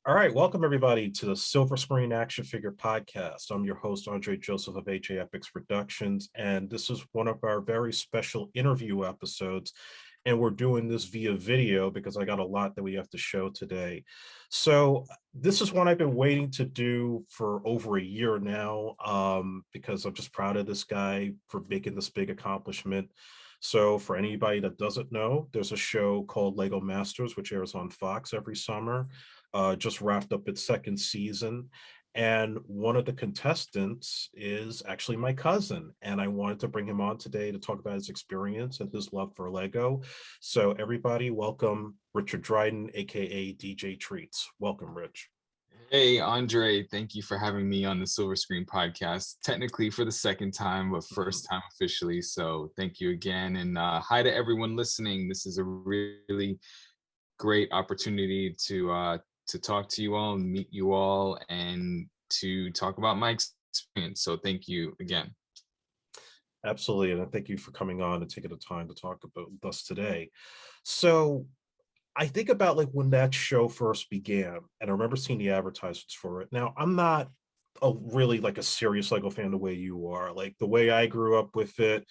All right, welcome everybody to the Silver Screen Action Figure Podcast. I'm your host, Andre Joseph of AJ Epics Productions, and this is one of our very special interview episodes. And we're doing this via video because I got a lot that we have to show today. So this is one I've been waiting to do for over a year now, because I'm just proud of this guy for making this big accomplishment. So for anybody that doesn't know, there's a show called Lego Masters, which airs on Fox every summer. Just wrapped up its second season. And one of the contestants is actually my cousin. And I wanted to bring him on today to talk about his experience and his love for Lego. So everybody, welcome Richard Dryden, AKA DJ Treats. Welcome, Rich. Hey, Andre, thank you for having me on the Silver Screen Podcast. Technically for the second time, but first time officially. So thank you again. And hi to everyone listening. This is a really great opportunity to talk to you all and meet you all and to talk about my experience. So thank you again. Absolutely. And thank you for coming on and taking the time to talk about with us today. So I think about like when that show first began, and I remember seeing the advertisements for it. Now, I'm not a really like a serious Lego fan the way you are. Like the way I grew up with it,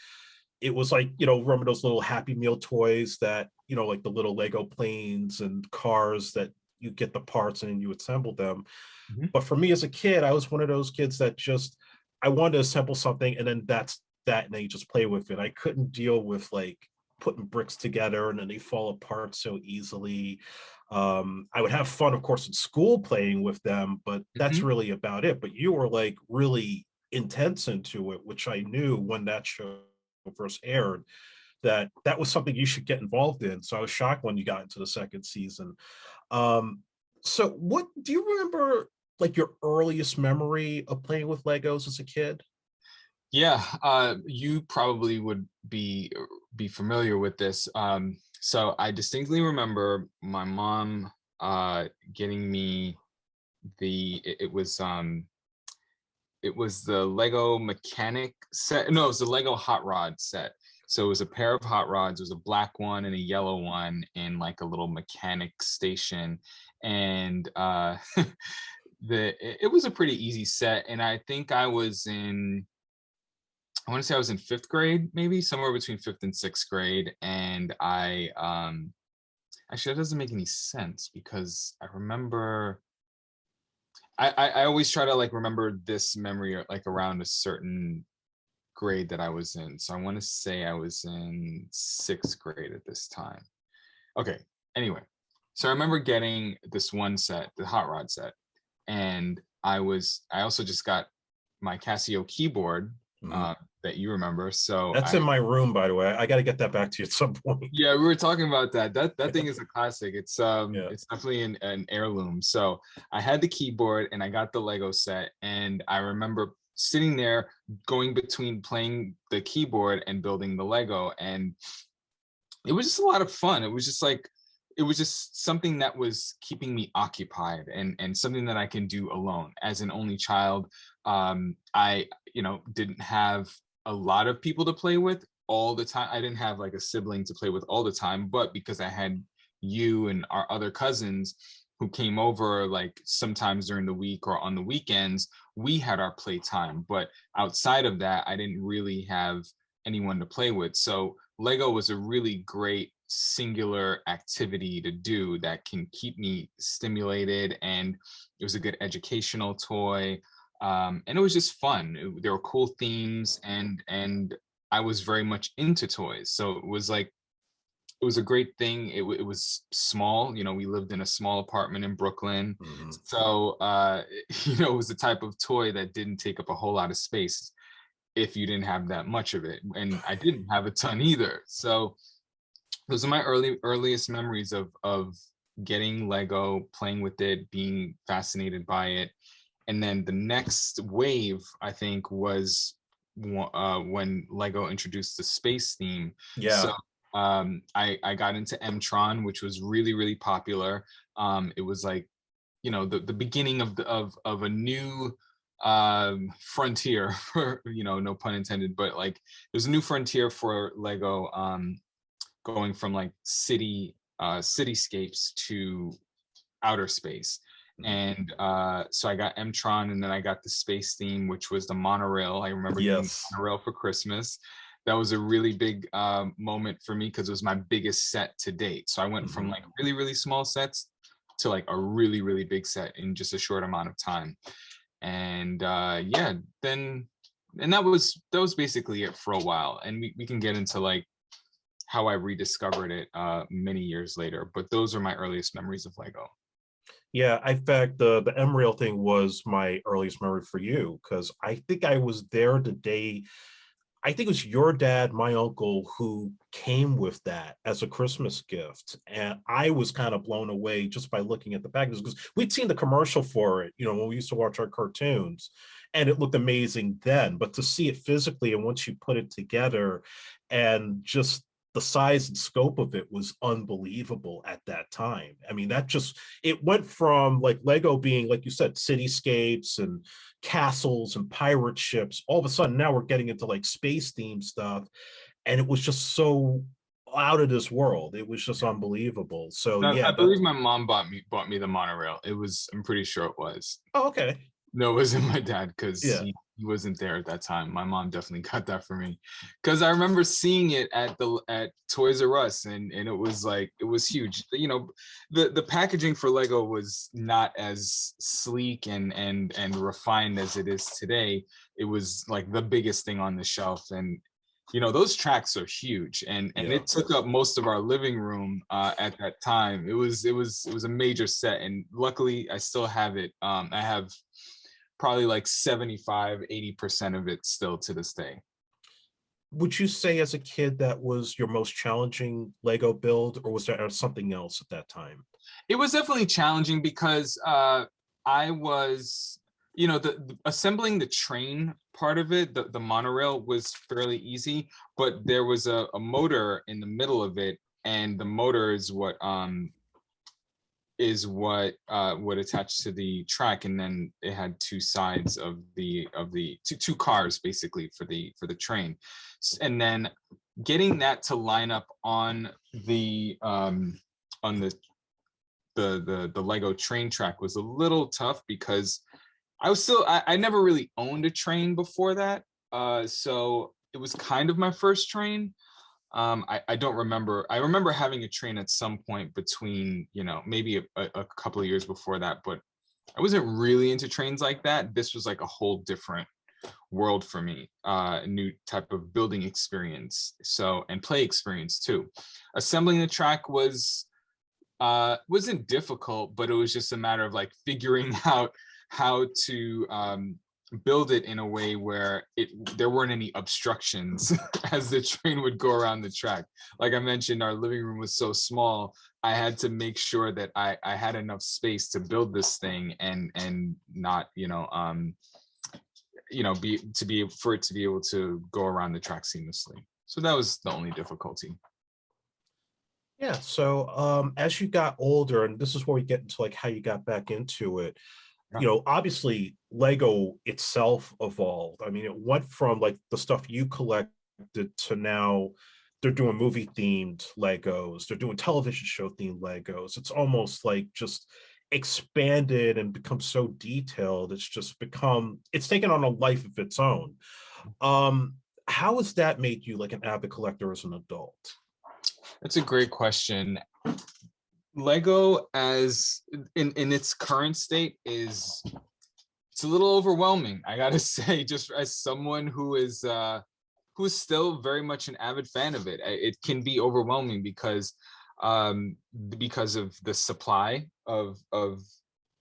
it was like, remember those little Happy Meal toys that, like the little Lego planes and cars that you get the parts and you assemble them. Mm-hmm. But for me as a kid, I was one of those kids that just, I wanted to assemble something and then that's that, and then you just play with it. I couldn't deal with like putting bricks together and then they fall apart so easily. I would have fun, of course, in school playing with them, but that's really about it. But you were like really intense into it, which I knew when that show first aired that was something you should get involved in. So I was shocked when you got into the second season. So what do you remember like your earliest memory of playing with Legos as a kid? Yeah, you probably would be familiar with this. So I distinctly remember my mom getting me it was the Lego mechanic set. No, it was the Lego hot rod set. So it was a pair of hot rods. It was a black one and a yellow one in like a little mechanic station. And it was a pretty easy set. And I think I want to say I was in fifth grade, maybe somewhere between fifth and sixth grade. And I actually, that doesn't make any sense because I remember I always try to like remember this memory like around a certain grade that I was in. So I want to say I was in sixth grade at this time. Okay. Anyway, so I remember getting this one set, the hot rod set, and I also just got my Casio keyboard that you remember. So that's in my room, by the way. I got to get that back to you at some point. Yeah, we were talking about that. That thing is a classic. It's definitely an heirloom. So I had the keyboard and I got the Lego set, and I remember sitting there going between playing the keyboard and building the Lego, and it was just a lot of fun. It was just something that was keeping me occupied and something that I can do alone. As an only child, I didn't have a lot of people to play with all the time. I didn't have like a sibling to play with all the time, but because I had you and our other cousins who came over like sometimes during the week or on the weekends, we had our play time. But outside of that, I didn't really have anyone to play with. So Lego was a really great singular activity to do that can keep me stimulated, and it was a good educational toy. And it was just fun. There were cool themes, and I was very much into toys. So it was a great thing. It was small. We lived in a small apartment in Brooklyn. Mm-hmm. So, it was the type of toy that didn't take up a whole lot of space if you didn't have that much of it. And I didn't have a ton either. So those are my earliest memories of getting Lego, playing with it, being fascinated by it. And then the next wave, I think, was when Lego introduced the space theme. Yeah. So I got into M-Tron, which was really, really popular. It was like, the beginning of a new frontier for, no pun intended, but like there's a new frontier for Lego, going from like cityscapes to outer space. And so I got M-Tron, and then I got the space theme, which was the monorail. I remember getting the monorail for Christmas. That was a really big moment for me because it was my biggest set to date. So I went from like really, really small sets to like a really, really big set in just a short amount of time. And yeah, then, and that was basically it for a while. And we can get into like how I rediscovered it many years later, but those are my earliest memories of Lego. Yeah, in fact, the M-Rail thing was my earliest memory for you, because I think I was there the day, I think it was your dad, my uncle, who came with that as a Christmas gift. And I was kind of blown away just by looking at the packages, because we'd seen the commercial for it, when we used to watch our cartoons, and it looked amazing then. But to see it physically, and once you put it together, and just the size and scope of it was unbelievable at that time. I mean, it went from like Lego being, like you said, cityscapes and castles and pirate ships. All of a sudden, now we're getting into like space themed stuff. And it was just so out of this world. It was just unbelievable. So yeah, I believe my mom bought me the monorail. I'm pretty sure it was. Oh, okay. No, it wasn't my dad, because yeah. he wasn't there at that time. My mom definitely got that for me, because I remember seeing it at Toys R Us, and it was like, it was huge. The packaging for Lego was not as sleek and refined as it is today. It was like the biggest thing on the shelf, and those tracks are huge, and it took up most of our living room at that time. It was a major set, and luckily I still have it. I have probably like 75-80% of it still to this day. Would you say as a kid that was your most challenging Lego build, or was there something else at that time? It was definitely challenging, because I was, the assembling the train part of it, the monorail, was fairly easy, but there was a motor in the middle of it, and the motor is what would attach to the track, and then it had two sides of the two cars basically for the train, and then getting that to line up on the Lego train track was a little tough, because I never really owned a train before that, so it was kind of my first train. I don't remember. I remember having a train at some point between, maybe a couple of years before that, but I wasn't really into trains like that. This was like a whole different world for me, a new type of building experience, and play experience too. Assembling the track wasn't difficult, but it was just a matter of like figuring out how to build it in a way where there weren't any obstructions as the train would go around the track. Like I mentioned, our living room was so small. I had to make sure that I had enough space to build this thing and not, for it to be able to go around the track seamlessly. So that was the only difficulty. Yeah. So as you got older, and this is where we get into like how you got back into it, obviously Lego itself evolved. I mean, it went from like the stuff you collected to now they're doing movie themed Legos, they're doing television show themed Legos. It's almost like just expanded and become so detailed. It's taken on a life of its own. How has that made you like an avid collector as an adult? That's a great question. Lego as in its current state it's a little overwhelming, I gotta say, just as someone who is still very much an avid fan of it. It can be overwhelming because of the supply of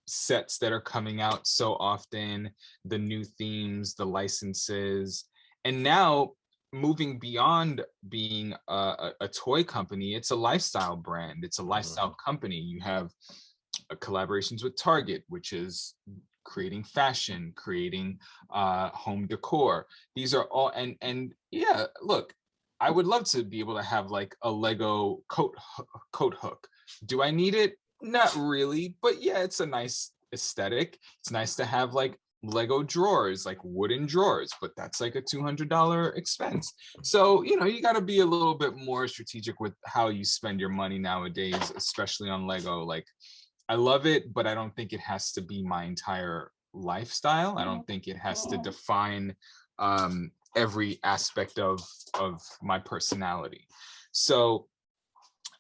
sets that are coming out so often, the new themes, the licenses, and now moving beyond being a toy company, it's a lifestyle brand, it's a lifestyle company. You have collaborations with Target, which is creating fashion, creating home decor. These are all, and yeah, look, I would love to be able to have like a Lego coat hook. Do I need it? Not really, but yeah, it's a nice aesthetic. It's nice to have like Lego drawers, like wooden drawers, but that's like a $200 expense. So, you got to be a little bit more strategic with how you spend your money nowadays, especially on Lego. Like love it, but I don't think it has to be my entire lifestyle. I don't think it has to define every aspect of my personality. So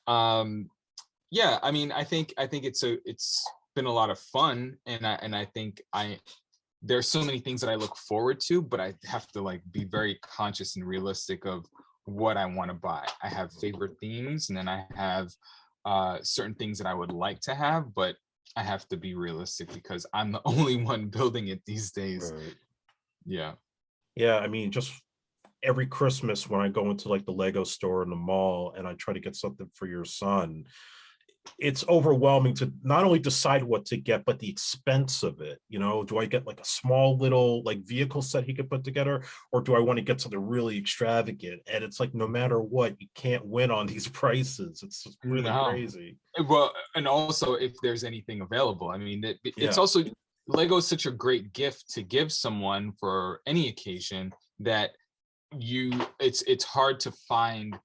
yeah, I mean, I think it's been a lot of fun, and I think there's so many things that I look forward to, but I have to like be very conscious and realistic of what I want to buy. I have favorite themes, and then I have certain things that I would like to have, but I have to be realistic because I'm the only one building it these days. Right. Yeah. Yeah, I mean, just every Christmas when I go into like the Lego store in the mall and I try to get something for your son, it's overwhelming to not only decide what to get, but the expense of it. You know, do I get like a small little like vehicle set he could put together, or do I want to get something really extravagant? And it's like no matter what, you can't win on these prices. It's really No. crazy. Well, and also if there's anything available. I mean, it's Yeah, also Lego is such a great gift to give someone for any occasion that it's hard to find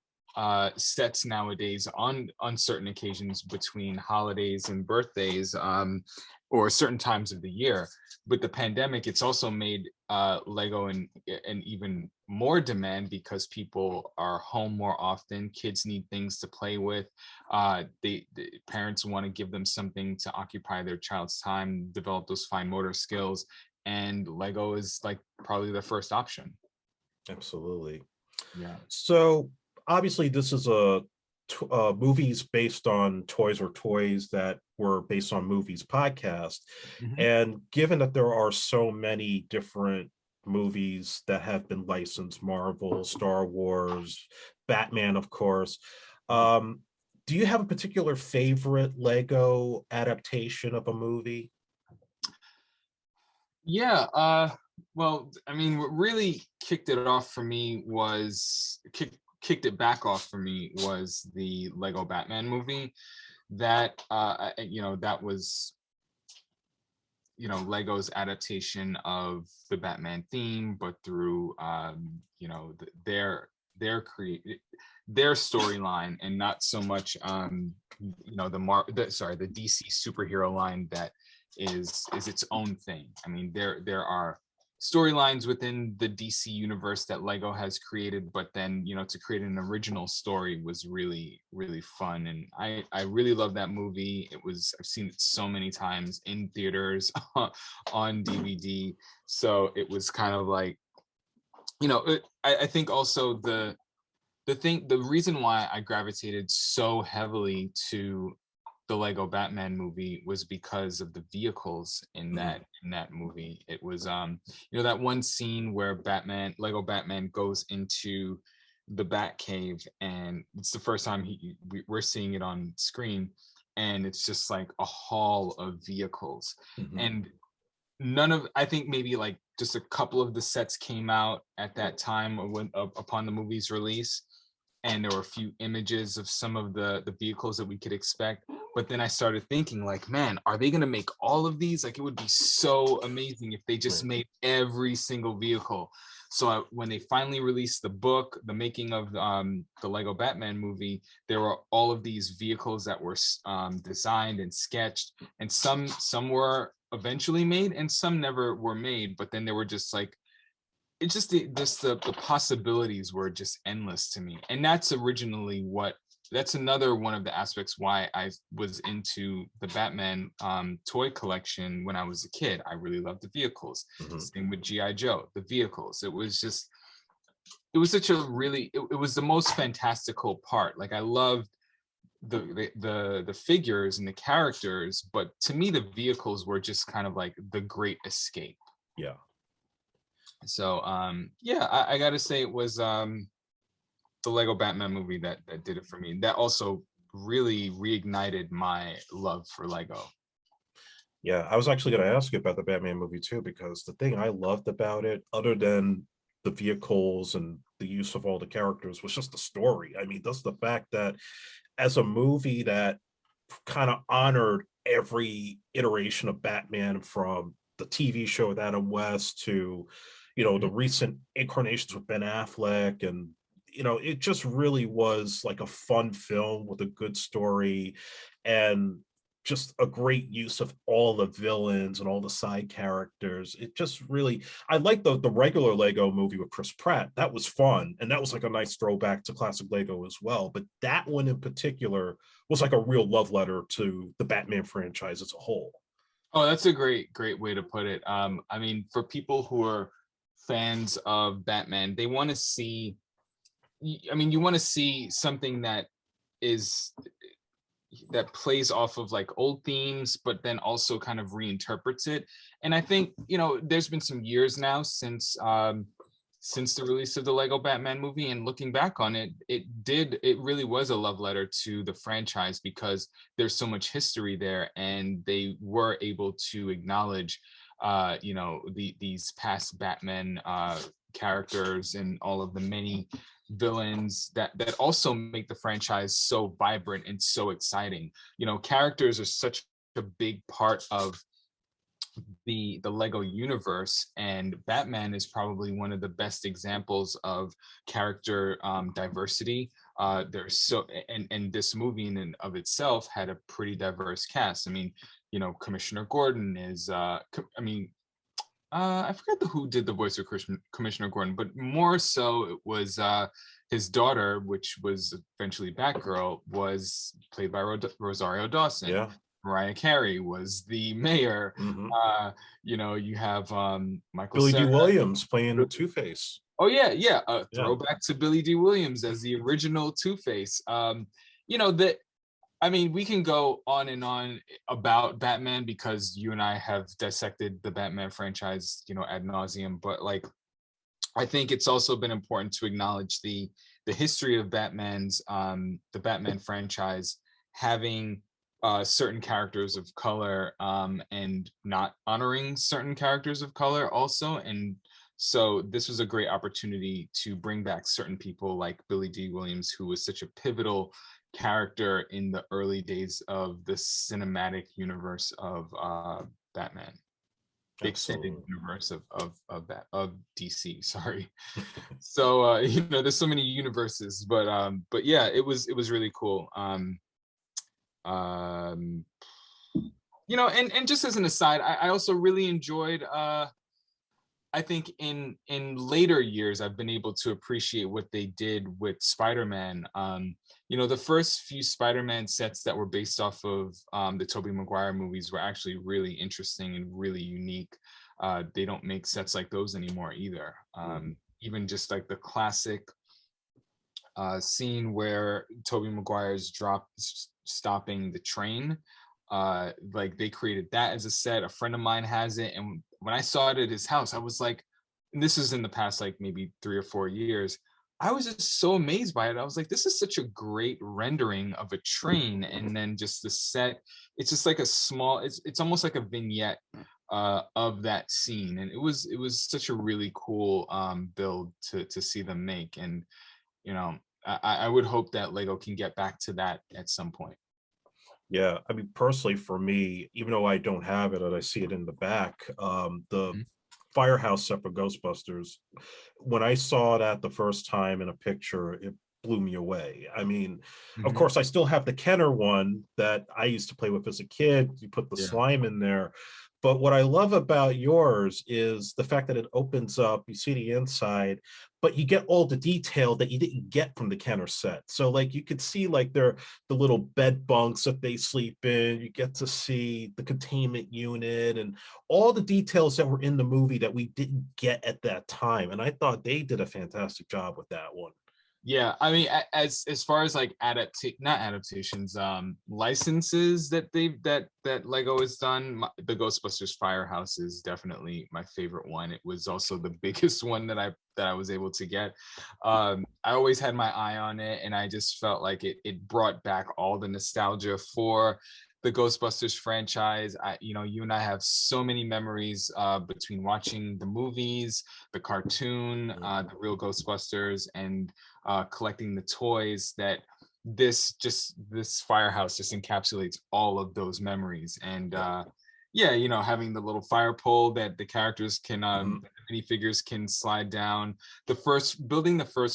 sets nowadays on certain occasions between holidays and birthdays, or certain times of the year. With the pandemic, it's also made Lego an even more demand because people are home more often. Kids need things to play with. The parents want to give them something to occupy their child's time, develop those fine motor skills, and Lego is like probably the first option. absolutely. Yeah. So obviously, this is a movies based on toys or toys that were based on movies podcast. Mhm. And given that there are so many different movies that have been licensed, Marvel, Star Wars, Batman, of course, um, do you have a particular favorite Lego adaptation of a movie? Yeah, well, I mean, what really kicked it off for me was kicked it back off for me was the Lego Batman movie. That that was Lego's adaptation of the Batman theme, but through their storyline, and not so much the DC superhero line that is its own thing. I mean, there are storylines within the DC universe that Lego has created, but then to create an original story was really really fun, and I really love that movie. I've seen it so many times in theaters, on DVD, so it was kind of like I think also the reason why I gravitated so heavily to the Lego Batman movie was because of the vehicles in Mhm. that movie. It was that one scene where Lego Batman goes into the Batcave, and it's the first time we're seeing it on screen, and it's just like a hall of vehicles. Mhm. And none of I think maybe like just a couple of the sets came out at that time upon the movie's release, and there were a few images of some of the vehicles that we could expect. But then I started thinking, like, man, are they going to make all of these? Like, it would be so amazing if they just Right. made every single vehicle. So when they finally released the book, the making of the Lego Batman movie, there were all of these vehicles that were designed and sketched, and some were eventually made, and some never were made. But then they were just like, it's just the possibilities were just endless to me. And that's another one of the aspects why I was into the Batman toy collection when I was a kid. I really loved the vehicles. Mhm. Same with GI Joe, the vehicles. It was such a it was the most fantastical part. Like, I loved the figures and the characters, but to me the vehicles were just kind of like the great escape. Yeah. So yeah, I gotta say it was the Lego Batman movie that did it for me. That also really reignited my love for Lego. Yeah, I was actually going to ask you about the Batman movie too, because the thing I loved about it, other than the vehicles and the use of all the characters, was just the story. I mean, that's the fact that as a movie that kind of honored every iteration of Batman, from the TV show with Adam West to, the Mhm. recent incarnations with Ben Affleck. And, it just really was like a fun film with a good story. And just a great use of all the villains and all the side characters. It just really, I like the regular Lego movie with Chris Pratt. That was fun, and that was like a nice throwback to classic Lego as well. But that one in particular was like a real love letter to the Batman franchise as a whole. Oh, that's a great way to put it. I mean, for people who are fans of Batman, they want to see. I mean, you want to see something is that plays off of like old themes, but then also kind of reinterprets it. And I think, you know, there's been some years now since the release of the Lego Batman movie, and looking back on it, it really was a love letter to the franchise because there's so much history there, and they were able to acknowledge you know, these past Batman characters and all of the many villains that also make the franchise so vibrant and so exciting. You know, characters are such a big part of the Lego universe, and Batman is probably one of the best examples of character diversity. There's so and this movie in and of itself had a pretty diverse cast. I mean, you know, Commissioner Gordon is I forgot who did the voice of Commissioner Gordon, but more so it was his daughter, which was eventually Batgirl, was played by Rosario Dawson. Yeah. Mariah Carey was the mayor. Mm-hmm. You know, you have Michael Billy D. Cera. Williams playing Two-Face. Oh yeah. Throwback to Billy D. Williams as the original Two-Face. You know, that I mean, we can go on and on about Batman because you and I have dissected the Batman franchise, you know, ad nauseum. But like, I think it's also been important to acknowledge the history of the Batman franchise having certain characters of color and not honoring certain characters of color also. And so this was a great opportunity to bring back certain people like Billy D. Williams, who was such a pivotal character in the early days of the cinematic universe of Batman, the extended Absolutely. universe of DC. Sorry. So you know, there's so many universes, but yeah, it was really cool. Um, you know, and just as an aside, I also really enjoyed I think in later years, I've been able to appreciate what they did with Spider-Man. You know, the first few Spider-Man sets that were based off of the Tobey Maguire movies were actually really interesting and really unique. They don't make sets like those anymore either. Even just like the classic scene where Tobey Maguire's stopping the train. Like they created that as a set. A friend of mine has it, and when I saw it at his house, I was like, and this is in the past like maybe 3 or 4 years. I was just so amazed by it. I was like, this is such a great rendering of a train, and then just the set. It's just like a small. It's almost like a vignette of that scene, and it was such a really cool build to see them make, and you know, I would hope that Lego can get back to that at some point. Yeah, I mean, personally, for me, even though I don't have it and I see it in the back, the Mhm. Firehouse set for Ghostbusters, when I saw that the first time in a picture, it blew me away. I mean, of Mhm. course, I still have the Kenner one that I used to play with as a kid. You put the Yeah. slime in there. But what I love about yours is the fact that it opens up, you see the inside, but you get all the detail that you didn't get from the Kenner set. So, like, you could see like the little bed bunks that they sleep in. You get to see the containment unit and all the details that were in the movie that we didn't get at that time. And I thought they did a fantastic job with that one. Yeah, I mean, as far as like not adaptations, licenses that that Lego has done, the Ghostbusters Firehouse is definitely my favorite one. It was also the biggest one that I was able to get. I always had my eye on it, and I just felt like it brought back all the nostalgia for the Ghostbusters franchise. You know, you and I have so many memories between watching the movies, the cartoon, the real Ghostbusters, and collecting the toys that this firehouse just encapsulates all of those memories. And yeah, you know, having the little fire pole that the characters can Mhm. the minifigures can slide down. The first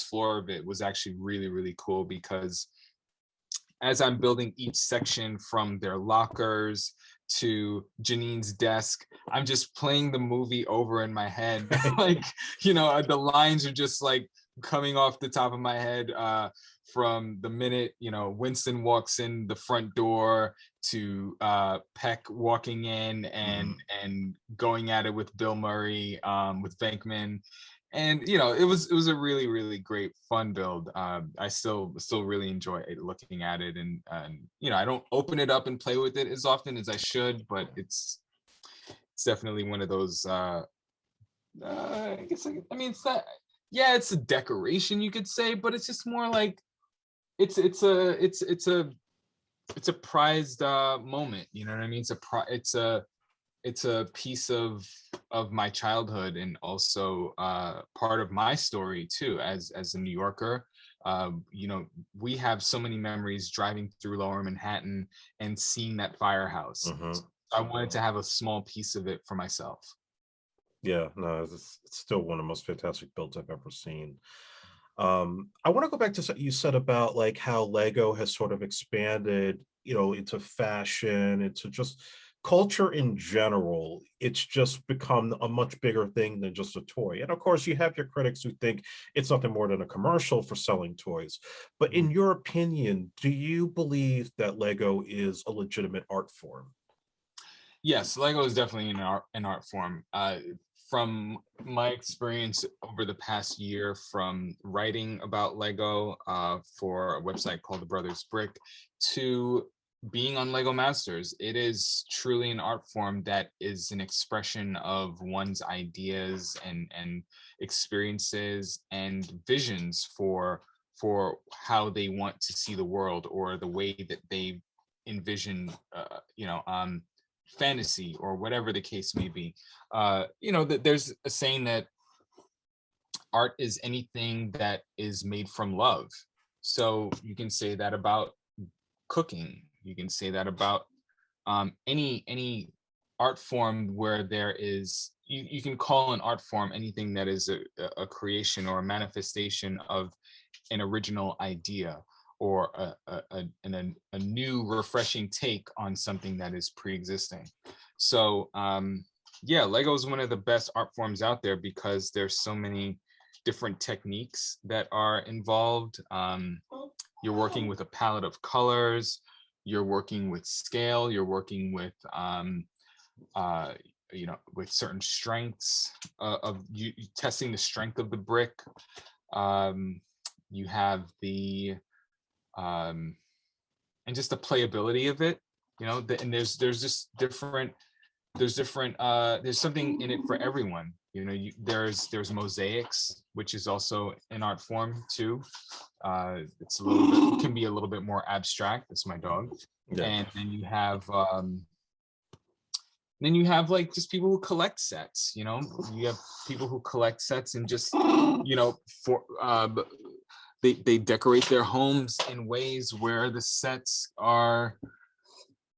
floor of it was actually really cool because as I'm building each section, from their lockers to Janine's desk, I'm just playing the movie over in my head. Like, the lines are just like coming off the top of my head, from the minute, Winston walks in the front door to Peck walking in and going at it with Bill Murray, with Venkman. And it was a really, really great fun build. I still really enjoy looking at it, and I don't open it up and play with it as often as I should, but it's definitely one of those, I guess, I mean, it's not, yeah, it's a decoration, you could say, but it's just more like it's a prized moment. You know what I mean? It's a piece of my childhood, and also part of my story too, as a New Yorker. We have so many memories driving through Lower Manhattan and seeing that firehouse. So I wanted to have a small piece of it for myself. Yeah, no, it's still one of the most fantastic builds I've ever seen. I want to go back to something you said about like how Lego has sort of expanded, into fashion, into just culture in general. It's just become a much bigger thing than just a toy. And of course, you have your critics who think it's nothing more than a commercial for selling toys. But in your opinion, do you believe that Lego is a legitimate art form? Yes, Lego is definitely an art form. From my experience over the past year, from writing about Lego for a website called The Brothers Brick, to being on Lego Masters, it is truly an art form that is an expression of one's ideas and experiences and visions for how they want to see the world, or the way that they envision fantasy, or whatever the case may be. There's a saying that art is anything that is made from love. So you can say that about cooking. You can say that about any art form where there is, you can call an art form anything that is a creation or a manifestation of an original idea, or a new refreshing take on something that is pre-existing. So yeah, Lego is one of the best art forms out there, because there's so many different techniques that are involved. You're working with a palette of colors, you're working with scale, you're working with with certain strengths of you testing the strength of the brick. You have the and just the playability of it, and there's just different, there's something in it for everyone. There's mosaics, which is also an art form too. It's a little bit, can be a little bit more abstract. That's my dog. Yeah. And then you have like just people who collect sets. You have people who collect sets and just for they decorate their homes in ways where the sets are,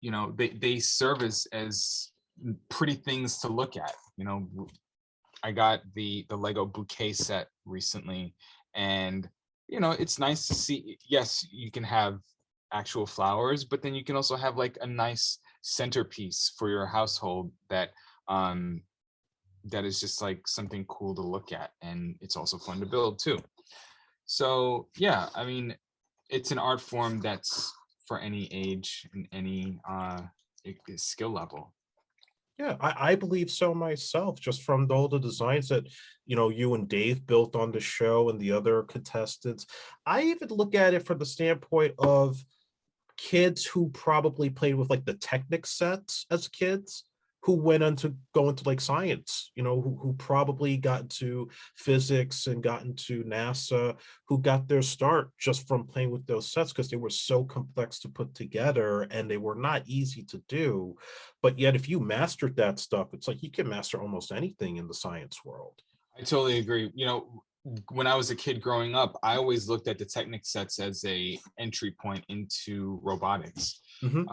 they serve as pretty things to look at. I got the Lego bouquet set recently, and it's nice to see. Yes, you can have actual flowers, but then you can also have like a nice centerpiece for your household that is just like something cool to look at, and it's also fun to build too. So yeah, I mean, it's an art form that's for any age and any skill level. Yeah, I believe so myself, just from all the designs that, you and Dave built on the show and the other contestants. I even look at it from the standpoint of kids who probably played with like the Technic sets as kids, who went on to go into like science, who probably got into physics and got into NASA, who got their start just from playing with those sets, because they were so complex to put together and they were not easy to do. But yet, if you mastered that stuff, it's like you can master almost anything in the science world. I totally agree. When I was a kid growing up, I always looked at the Technic sets as a entry point into robotics. Mm-hmm.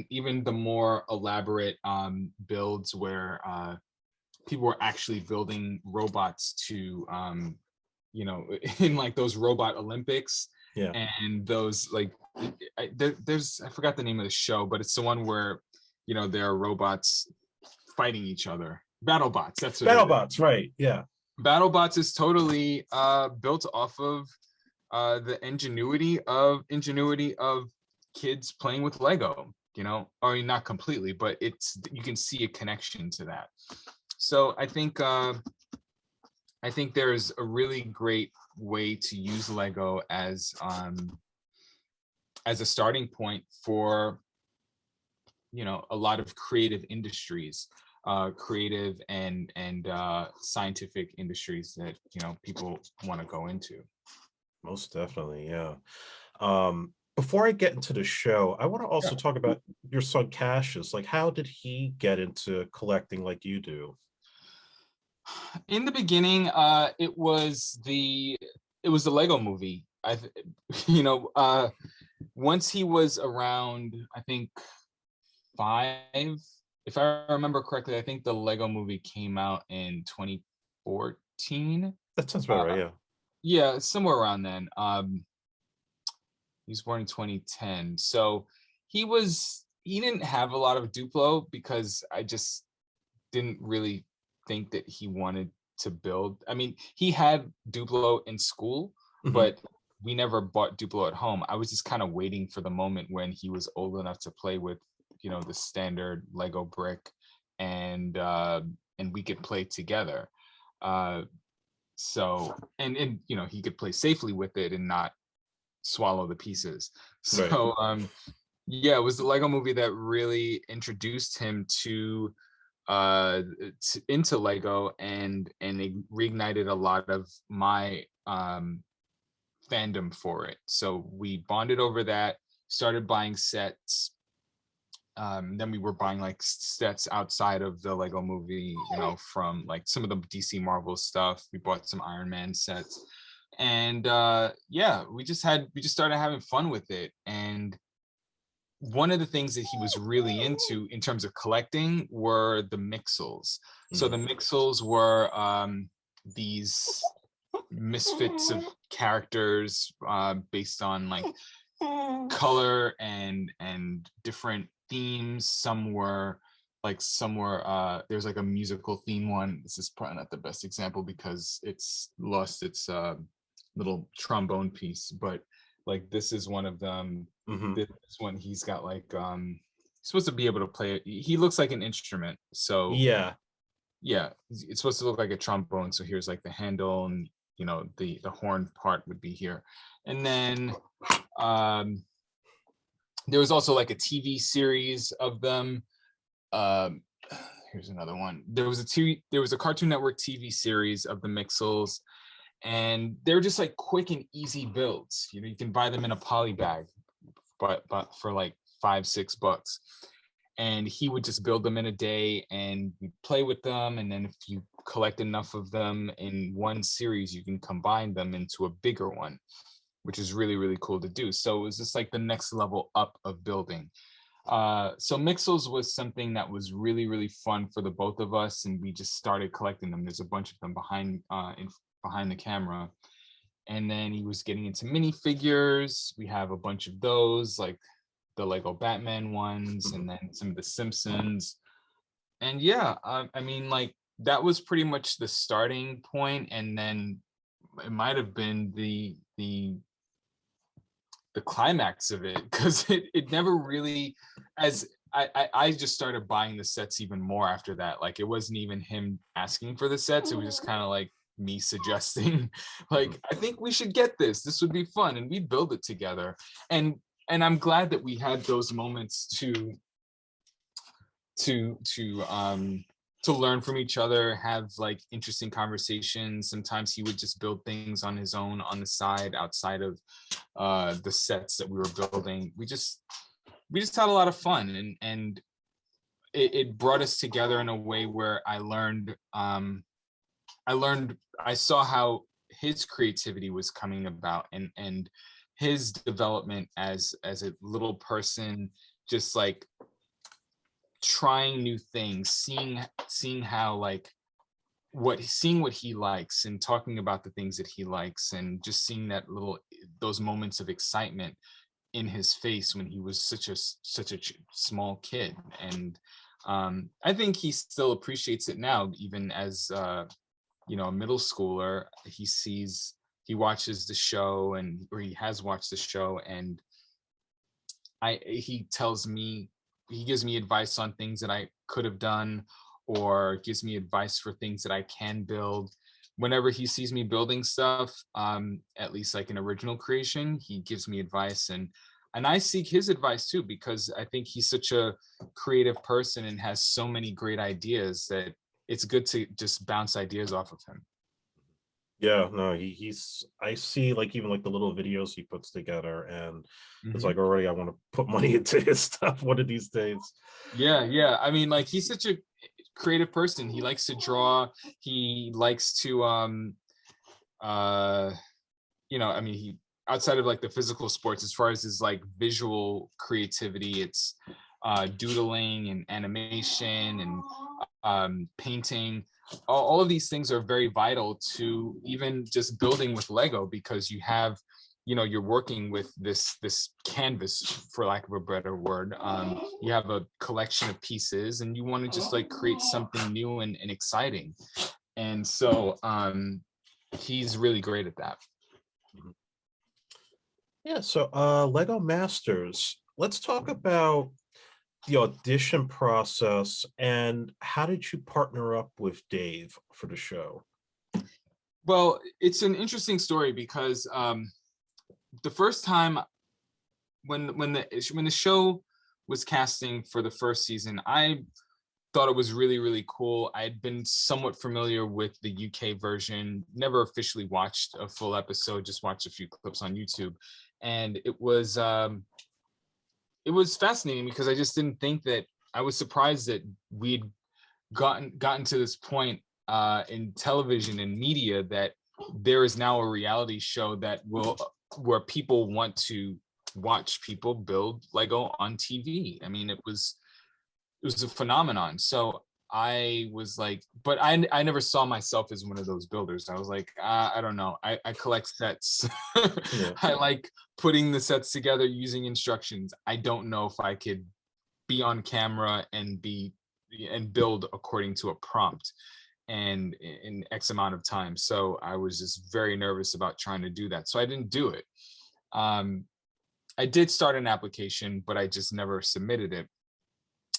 Even the more elaborate builds where people were actually building robots to in like those robot Olympics. Yeah. And those like there's I forgot the name of the show, but it's the one where there are robots fighting each other. BattleBots, that's what BattleBots, right? Yeah. BattleBots is totally built off of the ingenuity of kids playing with Lego. Or not completely, but you can see a connection to that. So I think there's a really great way to use Lego as a starting point for a lot of creative industries, creative and scientific industries that people want to go into. Most definitely, yeah. Before I get into the show, I want to also talk about your son Cassius. Like, how did he get into collecting like you do? In the beginning, it was the Lego movie. Once he was around, I think 5, if I remember correctly, I think the Lego movie came out in 2014. That sounds about right, yeah. Yeah, somewhere around then. He was born in 2010. So he didn't have a lot of Duplo because I just didn't really think that he wanted to build. I mean, he had Duplo in school, but we never bought Duplo at home. I was just kind of waiting for the moment when he was old enough to play with, the standard Lego brick, and we could play together. So and he could play safely with it and not swallow the pieces. So yeah, it was the Lego movie that really introduced him into Lego, and it reignited a lot of my fandom for it. So we bonded over that, started buying sets. Then we were buying like sets outside of the Lego movie, from like some of the DC Marvel stuff. We bought some Iron Man sets, and we just started having fun with it. And one of the things that he was really into in terms of collecting were the Mixels. So the Mixels were these misfits of characters based on like color and different themes. Some were there's like a musical theme one. This is probably not the best example because it's lost its little trombone piece, but like this is one of them. This one, he's got like he's supposed to be able to play it. He looks like an instrument, so yeah, it's supposed to look like a trombone. So here's like the handle, and the horn part would be here. And then there was also like a TV series of them. Here's another one. There was a Cartoon Network TV series of the Mixels, and they're just like quick and easy builds. You can buy them in a poly bag, but for like $5-6. And he would just build them in a day, and we play with them. And then if you collect enough of them in one series, you can combine them into a bigger one, which is really, really cool to do. So it was just like the next level up of building. So Mixels was something that was really, really fun for the both of us, and we just started collecting them. There's a bunch of them behind the camera. And then he was getting into minifigures. We have a bunch of those, like the Lego Batman ones, and then some of the Simpsons. And yeah, I mean, like that was pretty much the starting point. And then it might have been the climax of it, because it never really, as I just started buying the sets even more after that. Like it wasn't even him asking for the sets. It was just kind of like me suggesting, like, I think we should get this would be fun, and we build it together. And I'm glad that we had those moments to learn from each other, have like interesting conversations. Sometimes he would just build things on his own on the side, outside of the sets that we were building. We just had a lot of fun, and it brought us together in a way where I saw how his creativity was coming about, and his development as a little person, just like trying new things, seeing how like seeing what he likes and talking about the things that he likes, and just seeing those moments of excitement in his face when he was such a small kid. And I think he still appreciates it now, even as a middle schooler. He watches the show, or he has watched the show, and he gives me advice on things that I could have done, or gives me advice for things that I can build. Whenever he sees me building stuff, at least like an original creation, he gives me advice, and I seek his advice too, because I think he's such a creative person and has so many great ideas that it's good to just bounce ideas off of him. Yeah, no, he's I see like even like the little videos he puts together, and it's like already I want to put money into his stuff one of these days. Yeah. I mean, like, he's such a creative person. He likes to draw. He likes to I mean, he, outside of like the physical sports, as far as his like visual creativity, it's doodling and animation and painting. All of these things are very vital to even just building with Lego, because you have, you're working with this canvas, for lack of a better word. You have a collection of pieces, and you want to just like create something new and exciting. And so he's really great at that. Yeah, so Lego Masters, let's talk about the audition process, and how did you partner up with Dave for the show? Well, it's an interesting story, because the first time when the show was casting for the first season, I thought it was really, really cool. I had been somewhat familiar with the UK version, never officially watched a full episode, just watched a few clips on YouTube. And it was fascinating, because I just didn't think that, I was surprised that we'd gotten to this point in television and media, that there is now a reality show where people want to watch people build Lego on TV. I mean, it was a phenomenon. So I was like, but I never saw myself as one of those builders. I was like, I don't know. I collect sets. Yeah. I like putting the sets together using instructions. I don't know if I could be on camera and build according to a prompt and in X amount of time. So I was just very nervous about trying to do that. So I didn't do it. I did start an application, but I just never submitted it.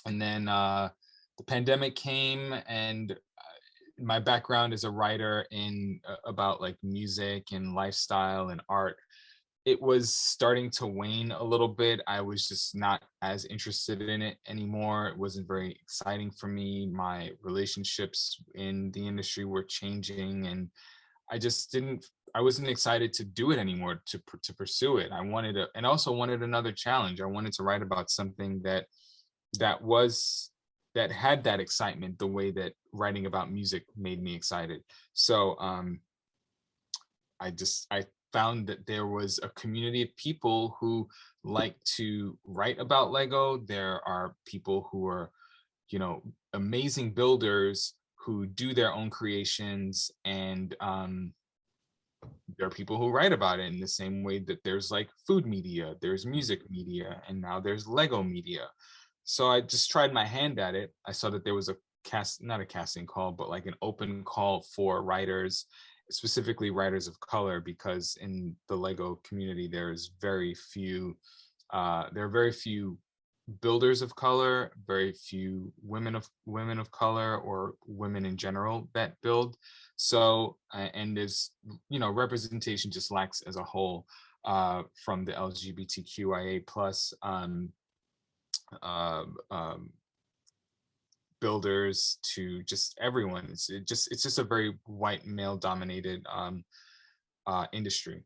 And then the pandemic came, and my background as a writer in about like music and lifestyle and art, it was starting to wane a little bit. I was just not as interested in it anymore. It wasn't very exciting for me. My relationships in the industry were changing, and I wasn't excited to do it anymore, to pursue it. And also wanted another challenge. I wanted to write about something that had that excitement, the way that writing about music made me excited. So I found that there was a community of people who like to write about Lego. There are people who are, amazing builders who do their own creations, and there are people who write about it in the same way that there's like food media, there's music media, and now there's Lego media. So I just tried my hand at it. I saw that there was not a casting call, but like an open call for writers, specifically writers of color, because in the Lego community, there are very few builders of color, very few women of color, or women in general that build. So and there's representation just lacks as a whole, from the LGBTQIA plus builders to just everyone. It's just a very white male dominated industry.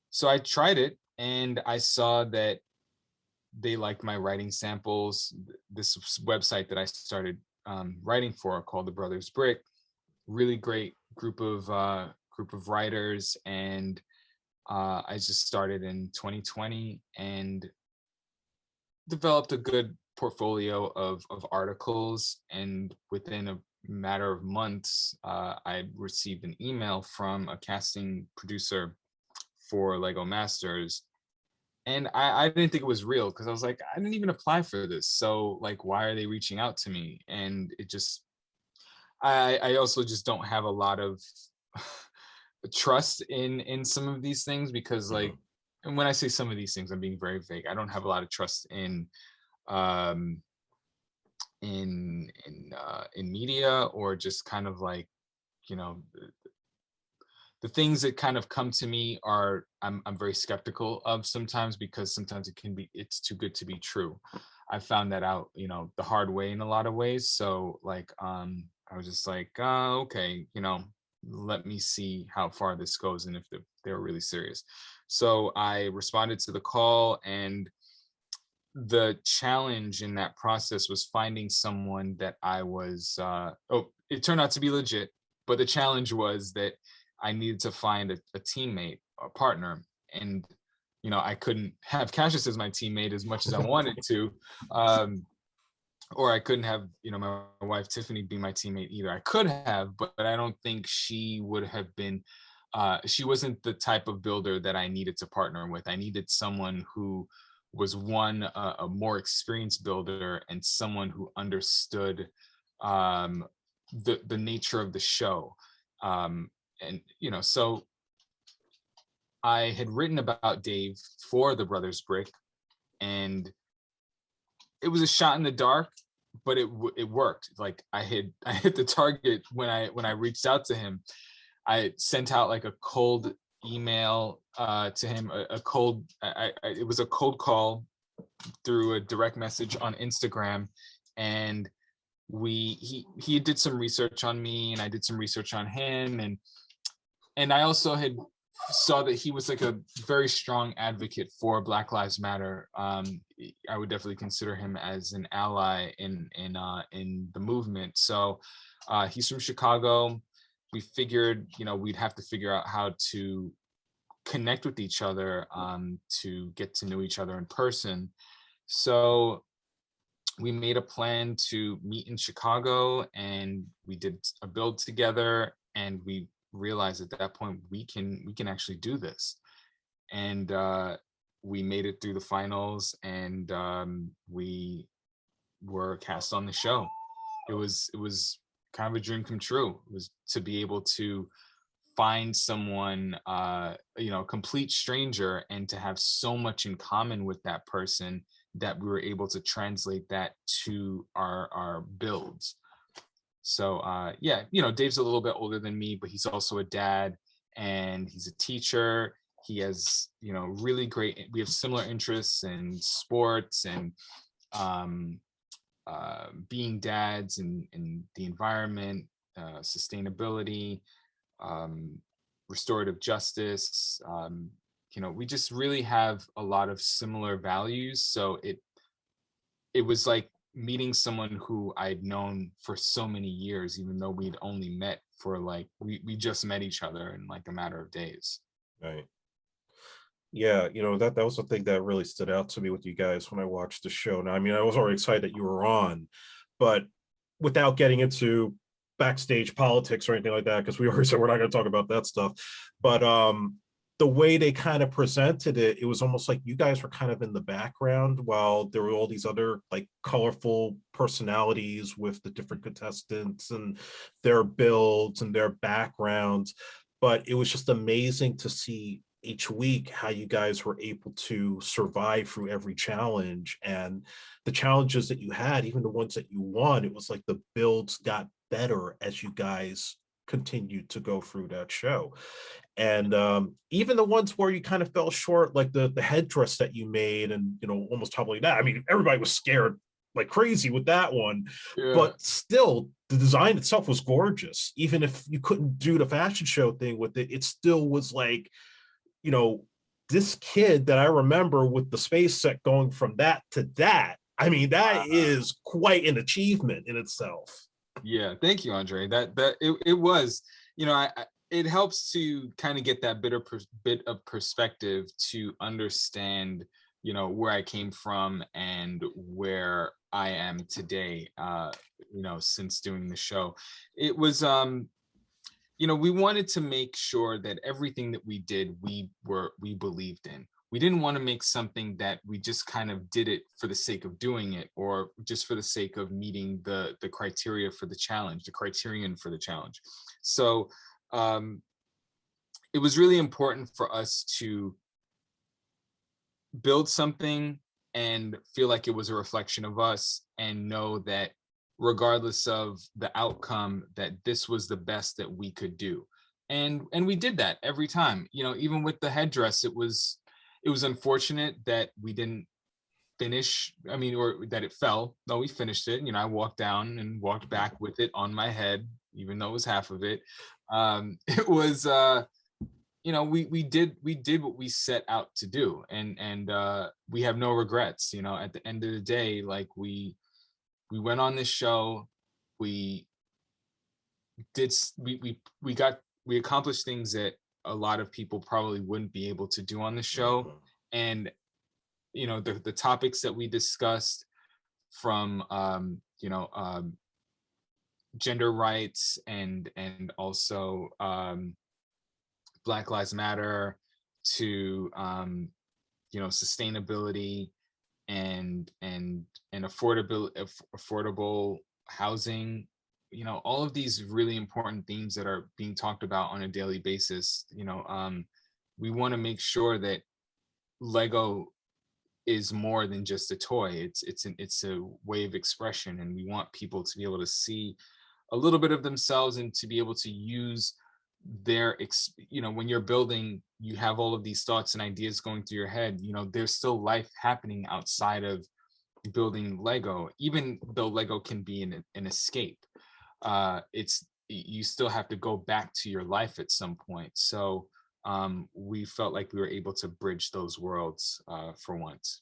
So I tried it, and I saw that they liked my writing samples. This website that I started writing for, called the Brothers Brick, really great group of writers, and I just started in 2020 and developed a good portfolio of articles, and within a matter of months, I received an email from a casting producer for Lego Masters. And I didn't think it was real because I was like, I didn't even apply for this. So like, why are they reaching out to me? And it just, I also just don't have a lot of trust in some of these things because like, and when I say some of these things, I'm being very vague. I don't have a lot of trust um in media, or just kind of like, you know, the things that kind of come to me are, I'm very skeptical of sometimes, because sometimes it's too good to be true. I found that out, you know, the hard way in a lot of ways. So like, I was just like, okay, you know, let me see how far this goes and if they're really serious. So I responded to the call, and the challenge in that process was finding someone that I was, it turned out to be legit, but the challenge was that I needed to find a teammate, a partner. And, you know, I couldn't have Cassius as my teammate as much as I wanted to. Or I couldn't have, you know, my wife Tiffany be my teammate either. I could have, but I don't think she would have been, she wasn't the type of builder that I needed to partner with. I needed someone who was a more experienced builder, and someone who understood the nature of the show. And, you know, so I had written about Dave for the Brothers Brick, and it was a shot in the dark, but it worked. Like I hit the target when I reached out to him. I sent out like a cold email to him, it was a cold call through a direct message on Instagram, and he did some research on me, and I did some research on him, and I also had saw that he was like a very strong advocate for Black Lives Matter. I would definitely consider him as an ally in the movement. So he's from Chicago. We figured, you know, we'd have to figure out how to connect with each other, to get to know each other in person. So we made a plan to meet in Chicago, and we did a build together, and we realized at that point we can actually do this. And we made it through the finals, and we were cast on the show. It was kind of a dream come true. It was to be able to find someone, you know, a complete stranger, and to have so much in common with that person that we were able to translate that to our builds. So yeah, you know, Dave's a little bit older than me, but he's also a dad, and he's a teacher. He has, you know, really great, we have similar interests in sports and being dads, and the environment, sustainability, restorative justice. You know, we just really have a lot of similar values. So it was like meeting someone who I'd known for so many years, even though we'd only met for like, we just met each other in like a matter of days. Right. Yeah, you know, that was the thing that really stood out to me with you guys when I watched the show. Now, I mean, I was already excited that you were on, but without getting into backstage politics or anything like that, because we already said we're not going to talk about that stuff. But the way they kind of presented it, it was almost like you guys were kind of in the background while there were all these other like colorful personalities with the different contestants and their builds and their backgrounds. But it was just amazing to see each week how you guys were able to survive through every challenge, and the challenges that you had, even the ones that you won, it was like the builds got better as you guys continued to go through that show. And even the ones where you kind of fell short, like the headdress that you made, and you know, almost toppling that, I mean, everybody was scared like crazy with that one. Yeah. But still, the design itself was gorgeous. Even if you couldn't do the fashion show thing with it, it still was like, you know, this kid that I remember with the space set going from that to that, I mean, that is quite an achievement in itself. Yeah, thank you, Andre. It was, you know, it helps to kind of get that bit of perspective to understand, where I came from and where I am today, since doing the show. It was, we wanted to make sure that everything that we did, we believed in. We didn't want to make something that we just kind of did it for the sake of doing it, or just for the sake of meeting the criteria for the challenge, the criterion for the challenge. So it was really important for us to build something and feel like it was a reflection of us, and know that regardless of the outcome, that this was the best that we could do. And we did that every time. Even with the headdress, it was unfortunate that we didn't finish, or that it fell. No, we finished it. I walked down and walked back with it on my head, even though it was half of it. It was we did what we set out to do, and we have no regrets. At the end of the day, like we went on this show, we accomplished things that a lot of people probably wouldn't be able to do on the show. And the topics that we discussed, from gender rights and also Black Lives Matter, to sustainability and affordable housing, all of these really important themes that are being talked about on a daily basis. We want to make sure that Lego is more than just a toy. It's a way of expression, and we want people to be able to see a little bit of themselves, and to be able to use their when you're building, you have all of these thoughts and ideas going through your head. There's still life happening outside of building Lego. Even though Lego can be an escape, you still have to go back to your life at some point. So we felt like we were able to bridge those worlds for once.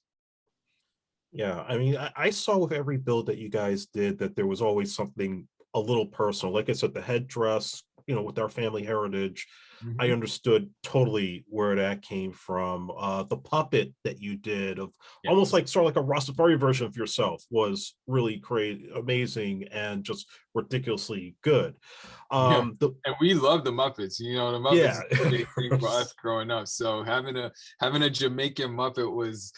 Yeah, I saw with every build that you guys did that there was always something a little personal. Like I said, the headdress, with our family heritage, I understood totally where that came from. The puppet that you did, of almost like sort of like a Rastafari version of yourself, was really crazy, amazing, and just ridiculously good. And we love the Muppets. The Muppets is a big thing for us growing up. So having a Jamaican Muppet was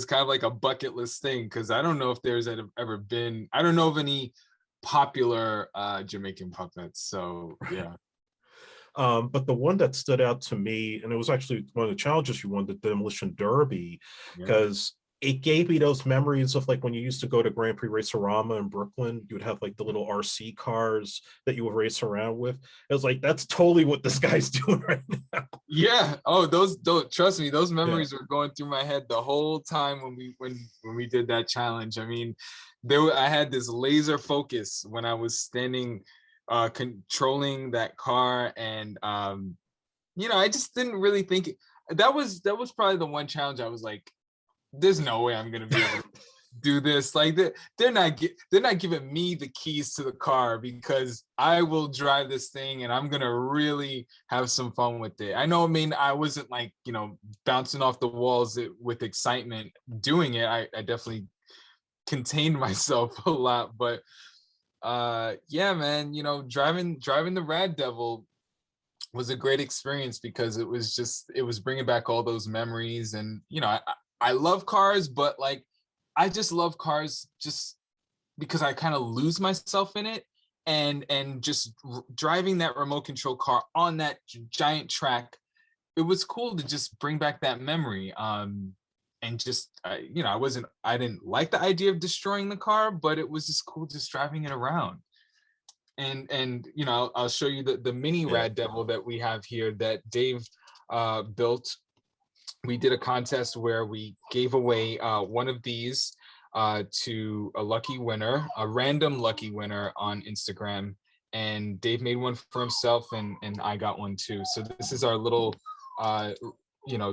kind of like a bucket list thing, because I don't know if there's ever been. I don't know of any popular Jamaican puppets. So yeah. But the one that stood out to me, and it was actually one of the challenges you won, the Demolition Derby, because it gave me those memories of like when you used to go to Grand Prix Racerama in Brooklyn. You would have like the little RC cars that you would race around with. It was like, that's totally what this guy's doing right now. Yeah. Oh, don't trust me. Those memories were going through my head the whole time when we did that challenge. I had this laser focus when I was standing controlling that car, and I just didn't really think that was probably the one challenge I was like, there's no way I'm gonna be able to do this. Like they're not giving me the keys to the car, because I will drive this thing and I'm gonna really have some fun with it. I know, I wasn't like bouncing off the walls with excitement doing it. I definitely contained myself a lot, but yeah, man, driving the Rad Devil was a great experience, because it was bringing back all those memories. And I love cars, but like I just love cars just because I kind of lose myself in it, and just driving that remote control car on that giant track, it was cool to just bring back that memory. And just I didn't like the idea of destroying the car, but it was just cool just driving it around. And I'll show you the mini Rad Devil that we have here that Dave built. We did a contest where we gave away one of these to a lucky winner, a random lucky winner on Instagram, and Dave made one for himself, and I got one too. So this is our little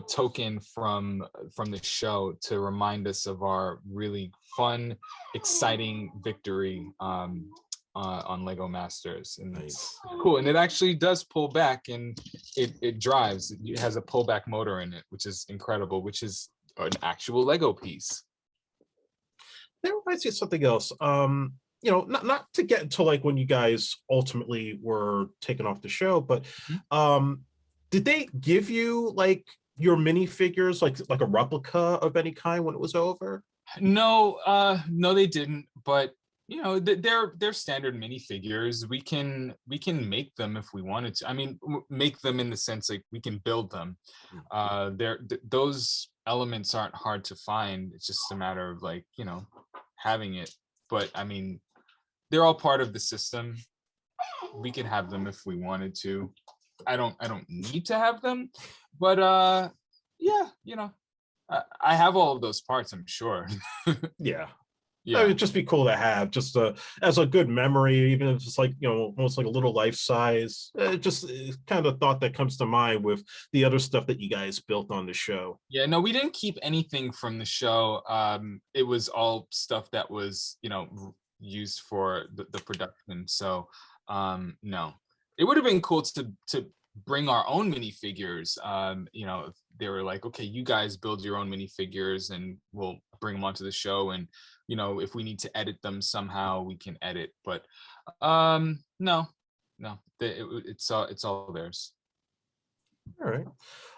token from the show to remind us of our really fun, exciting victory on Lego Masters. And it's cool, and it actually does pull back, and it drives. It has a pullback motor in it, which is incredible, which is an actual Lego piece. That reminds me of something else. Not to get into like when you guys ultimately were taken off the show, but did they give you like your minifigures, like a replica of any kind when it was over? No, they didn't. But they're standard minifigures. We can make them if we wanted to. I mean, make them in the sense like we can build them. Those elements aren't hard to find. It's just a matter of like having it. But I mean, they're all part of the system. We could have them if we wanted to. I don't need to have them, but yeah, I have all of those parts, I'm sure. Yeah. Yeah. It'd just be cool to have just as a good memory, even if it's like, almost like a little life size. Just kind of thought that comes to mind with the other stuff that you guys built on the show. Yeah, no, we didn't keep anything from the show. It was all stuff that was, used for the production. So, no, it would have been cool to bring our own minifigures. If they were like, okay, you guys build your own minifigures and we'll bring them onto the show. And, if we need to edit them somehow, we can edit. But no, it's all theirs. All right.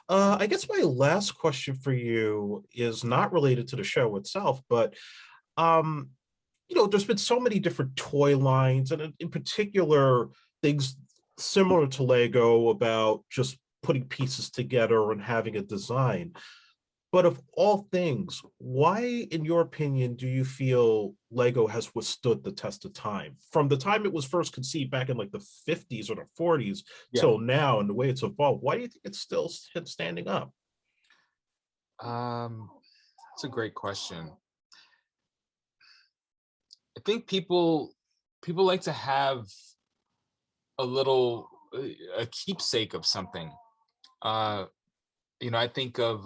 I guess my last question for you is not related to the show itself, but there's been so many different toy lines, and in particular, things similar to Lego about just putting pieces together and having a design. But of all things, why, in your opinion, do you feel Lego has withstood the test of time? From the time it was first conceived back in like the 50s or the 40s till now, and the way it's evolved, why do you think it's still standing up? That's a great question. I think people like to have a keepsake of something. I think of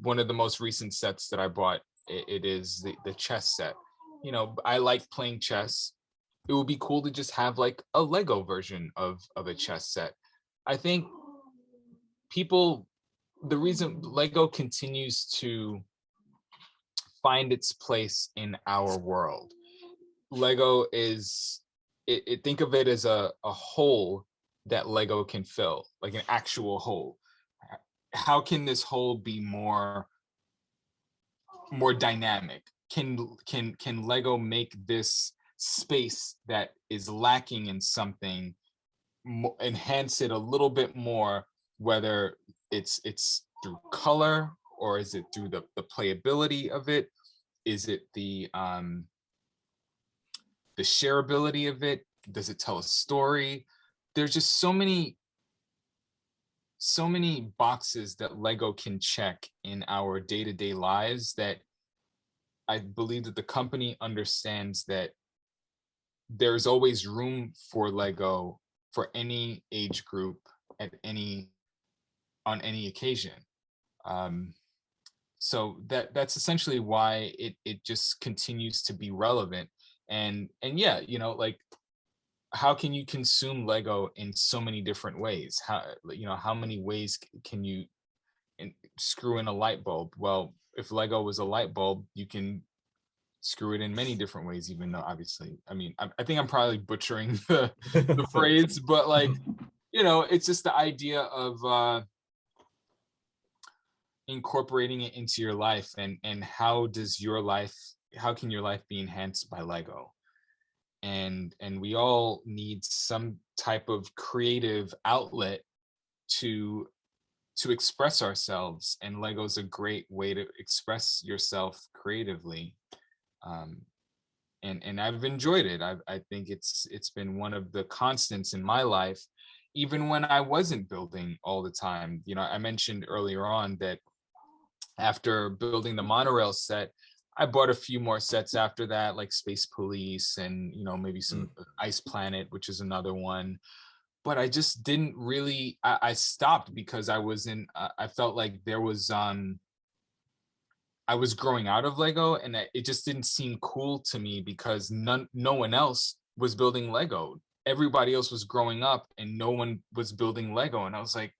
one of the most recent sets that I bought. It is the chess set. I like playing chess. It would be cool to just have like a Lego version of a chess set. I think the reason Lego continues to find its place in our world. Lego is think of it as a hole that Lego can fill, like an actual hole. How can this hole be more dynamic? Can Lego make this space that is lacking in something enhance it a little bit more, whether it's through color, or is it through the playability of it? Is it the shareability of it? Does it tell a story? There's just so many boxes that Lego can check in our day-to-day lives that I believe that the company understands that there's always room for Lego for any age group on any occasion. So that's essentially why it just continues to be relevant. And yeah, like, how can you consume Lego in so many different ways? How many ways can you screw in a light bulb? Well, if Lego was a light bulb, you can screw it in many different ways, even though obviously, I mean, I think I'm probably butchering the phrase, but like, it's just the idea of incorporating it into your life, and how can your life be enhanced by Lego? And we all need some type of creative outlet to express ourselves, and Lego's a great way to express yourself creatively. And I've enjoyed it. I think it's been one of the constants in my life, even when I wasn't building all the time. I mentioned earlier on that after building the monorail set, I bought a few more sets after that, like Space Police and maybe some Ice Planet, which is another one. But I just didn't really. I stopped because I felt like there was I was growing out of Lego, and it just didn't seem cool to me because no one else was building Lego. Everybody else was growing up, and no one was building Lego, and I was like,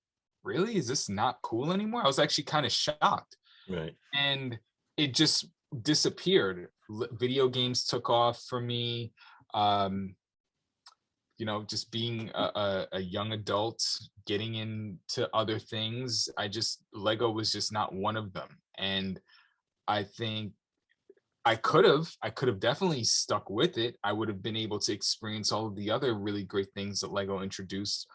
really? Is this not cool anymore? I was actually kind of shocked. Right. And it just disappeared. Video games took off for me. Um, just being a young adult, getting into other things, Lego was just not one of them. And I think I could have definitely stuck with it. I would have been able to experience all of the other really great things that Lego introduced,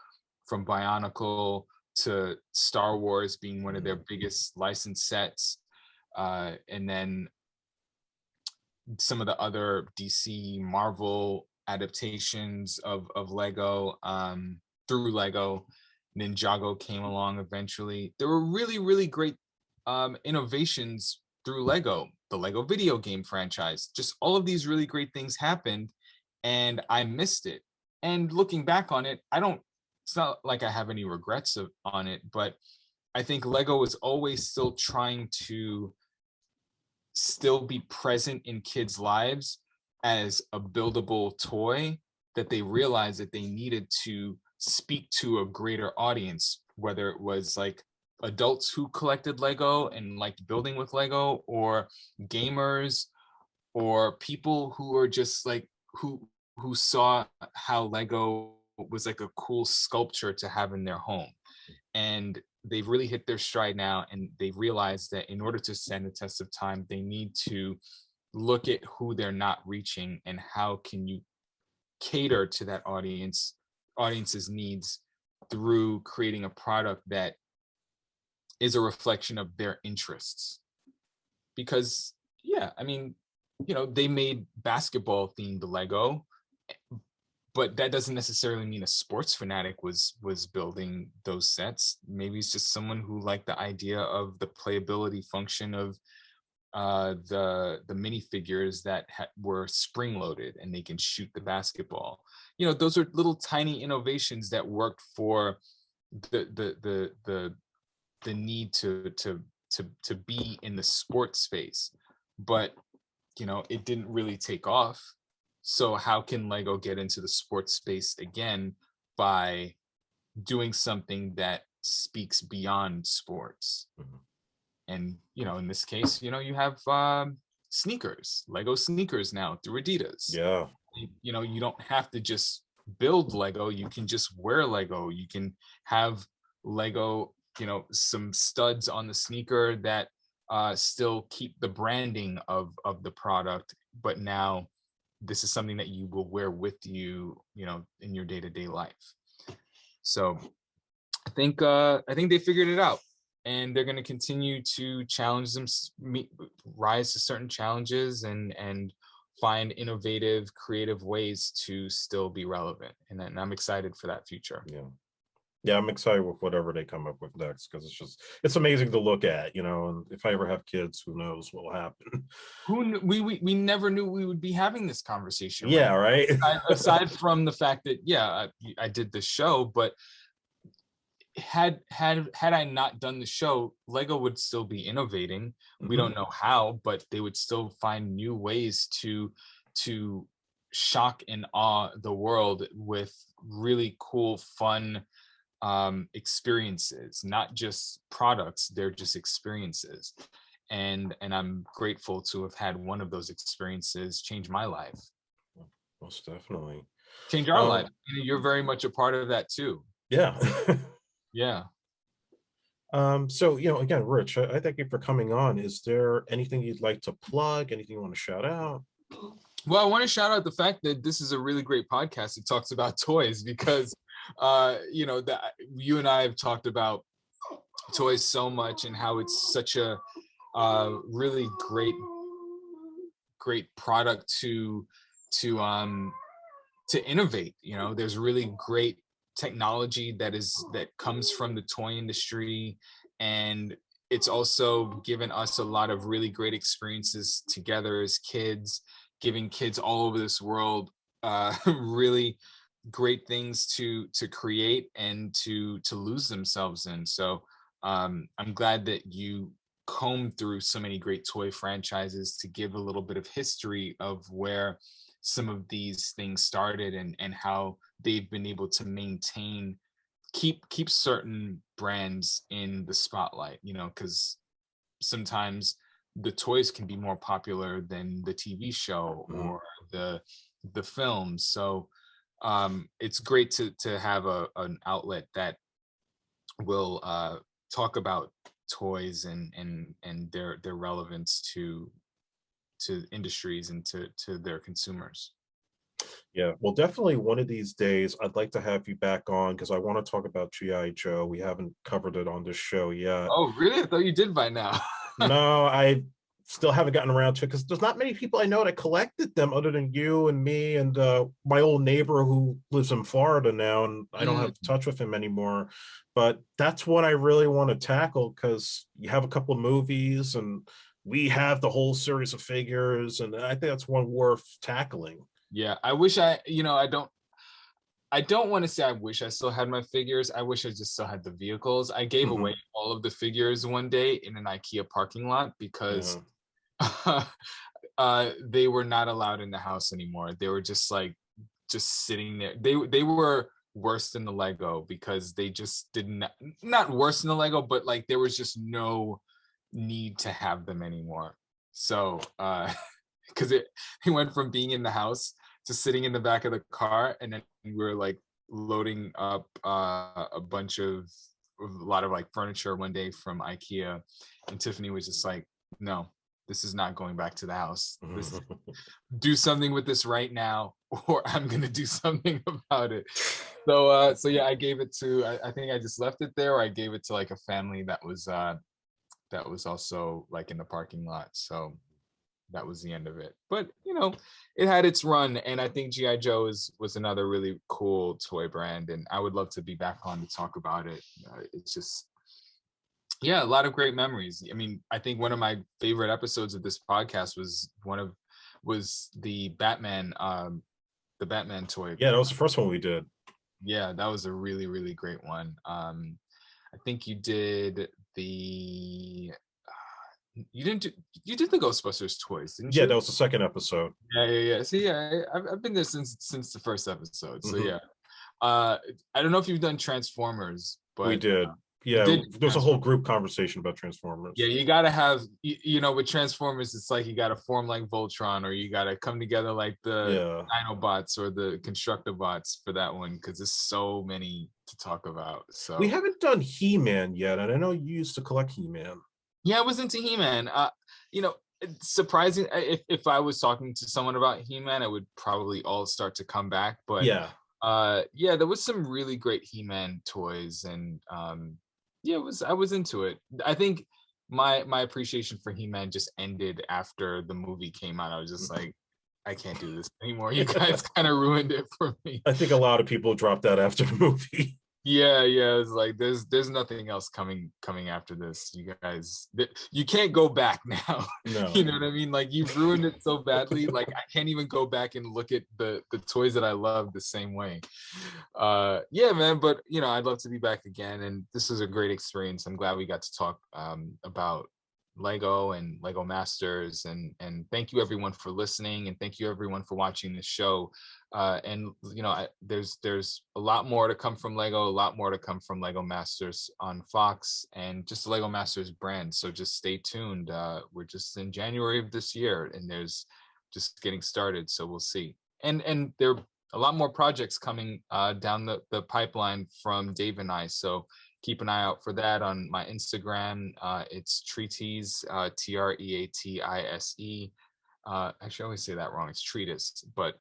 from Bionicle to Star Wars being one of their biggest licensed sets, and then some of the other DC Marvel adaptations of Lego, through Lego. Ninjago came along eventually. There were really, really great innovations through Lego, the Lego video game franchise. Just all of these really great things happened, and I missed it. And looking back on it, it's not like I have any regrets on it, but I think Lego is always still trying to still be present in kids' lives as a buildable toy that they realized that they needed to speak to a greater audience, whether it was like adults who collected Lego and liked building with Lego, or gamers, or people who are just like who saw how Lego was like a cool sculpture to have in their home. And they've really hit their stride now, and they've realized that in order to stand the test of time, they need to look at who they're not reaching and how can you cater to that audience's needs through creating a product that is a reflection of their interests. Because yeah, I mean, they made basketball themed Lego, but that doesn't necessarily mean a sports fanatic was building those sets. Maybe it's just someone who liked the idea of the playability function of the minifigures that were spring loaded and they can shoot the basketball. Those are little tiny innovations that worked for the need to be in the sports space, but it didn't really take off. So how can Lego get into the sports space again by doing something that speaks beyond sports? And in this case, you have sneakers, Lego sneakers now through Adidas. Yeah. You don't have to just build Lego, you can just wear Lego. You can have Lego, some studs on the sneaker that still keep the branding of the product, but now this is something that you will wear with you, in your day-to-day life. So I think they figured it out, and they're going to continue to challenge them, rise to certain challenges, and find innovative, creative ways to still be relevant. And I'm excited for that future. Yeah, I'm excited with whatever they come up with next, because it's amazing to look at, and if I ever have kids, who knows what will happen. We never knew we would be having this conversation. Yeah, right. Aside from the fact that, yeah, I did the show, but had I not done the show, Lego would still be innovating. We don't know how, but they would still find new ways to shock and awe the world with really cool, fun experiences, not just products. They're just experiences, and I'm grateful to have had one of those experiences change my life. Most definitely. Change our life. You're very much a part of that too. Yeah. Yeah. So again, Rich, I thank you for coming on. Is there anything you'd like to plug? Anything you want to shout out? Well, I want to shout out the fact that this is a really great podcast. It talks about toys, because that you and I have talked about toys so much, and how it's such a really great product to innovate. There's really great technology that comes from the toy industry, and it's also given us a lot of really great experiences together as kids, giving kids all over this world really great things to create and to lose themselves in. So I'm glad that you combed through so many great toy franchises to give a little bit of history of where some of these things started, and how they've been able to maintain keep certain brands in the spotlight, because sometimes the toys can be more popular than the TV show or the film. So it's great to have an outlet that will talk about toys and their relevance to industries and to their consumers. Yeah, well, definitely one of these days I'd like to have you back on because I want to talk about G.I. Joe. We haven't covered it on this show yet. Oh, really? I thought you did by now. No, I still haven't gotten around to it because there's not many people I know that collected them other than you and me and my old neighbor who lives in Florida now, and I don't have touch with him anymore. But that's what I really want to tackle because you have a couple of movies and we have the whole series of figures, and I think that's one worth tackling. Yeah, I wish I don't want to say I wish I still had my figures. I wish I just still had the vehicles. I gave away all of the figures one day in an IKEA parking lot because they were not allowed in the house anymore. They were just sitting there. They were worse than the Lego because they just didn't, not worse than the Lego, but like there was just no need to have them anymore. So because it went from being in the house to sitting in the back of the car, and then we were like loading up a lot of like furniture one day from IKEA, and Tiffany was just like, no, this is not going back to the house. Do something with this right now or I'm gonna do something about it. So yeah, I gave it to, I think I just left it there, or I gave it to like a family that was also like in the parking lot. So that was the end of it. But it had its run, and I think G.I. Joe was another really cool toy brand, and I would love to be back on to talk about it. It's just, yeah, a lot of great memories. I mean, I think one of my favorite episodes of this podcast was the Batman toy. Yeah, that was the first one we did. Yeah, that was a really, really great one. I think you did you did the Ghostbusters toys, didn't you? Yeah, that was the second episode. Yeah. See, I've been there since the first episode. So yeah. I don't know if you've done Transformers, but we did. Yeah, there's a whole group conversation about Transformers. Yeah, you gotta have, with Transformers, it's like you gotta form like Voltron, or you gotta come together like the Dinobots or the Constructobots for that one, because there's so many to talk about. So we haven't done He-Man yet, and I know you used to collect He-Man. Yeah, I was into He-Man. Surprising. If I was talking to someone about He-Man, it would probably all start to come back. But yeah, there was some really great He-Man toys, and I was into it. I think my appreciation for He-Man just ended after the movie came out. I was just like, I can't do this anymore. You guys kind of ruined it for me. I think a lot of people dropped that after the movie. Yeah, it's like there's nothing else coming after this. You guys, you can't go back now. No. You know what I mean? Like, you've ruined it so badly. Like, I can't even go back and look at the toys that I love the same way. Yeah, man. But I'd love to be back again, and this was a great experience. I'm glad we got to talk about Lego and Lego Masters, and thank you everyone for listening, and thank you everyone for watching the show. There's a lot more to come from Lego, a lot more to come from Lego Masters on Fox, and just the Lego Masters brand. So just stay tuned. We're just in January of this year, and there's just getting started. So we'll see. And there are a lot more projects coming down the pipeline from Dave and I. So keep an eye out for that on my Instagram. It's Treatise, Treatise. Actually, I always say that wrong. It's Treatise, but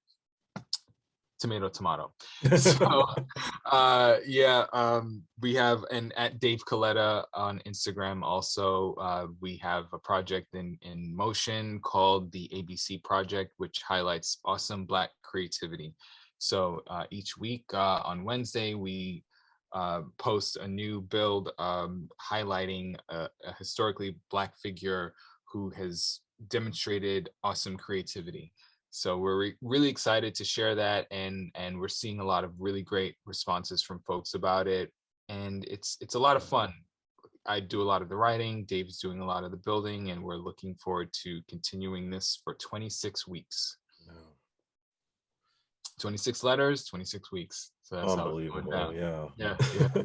tomato. So we have an at Dave Coletta on Instagram. Also, we have a project in motion called the ABC Project, which highlights awesome Black creativity. So each week on Wednesday, we post a new build highlighting a historically Black figure who has demonstrated awesome creativity. So we're really excited to share that, and we're seeing a lot of really great responses from folks about it, and it's a lot of fun. I do a lot of the writing, Dave's doing a lot of the building, and we're looking forward to continuing this for 26 weeks. 26 letters, 26 weeks. So So that's how it's going Unbelievable. down. Yeah. Yeah.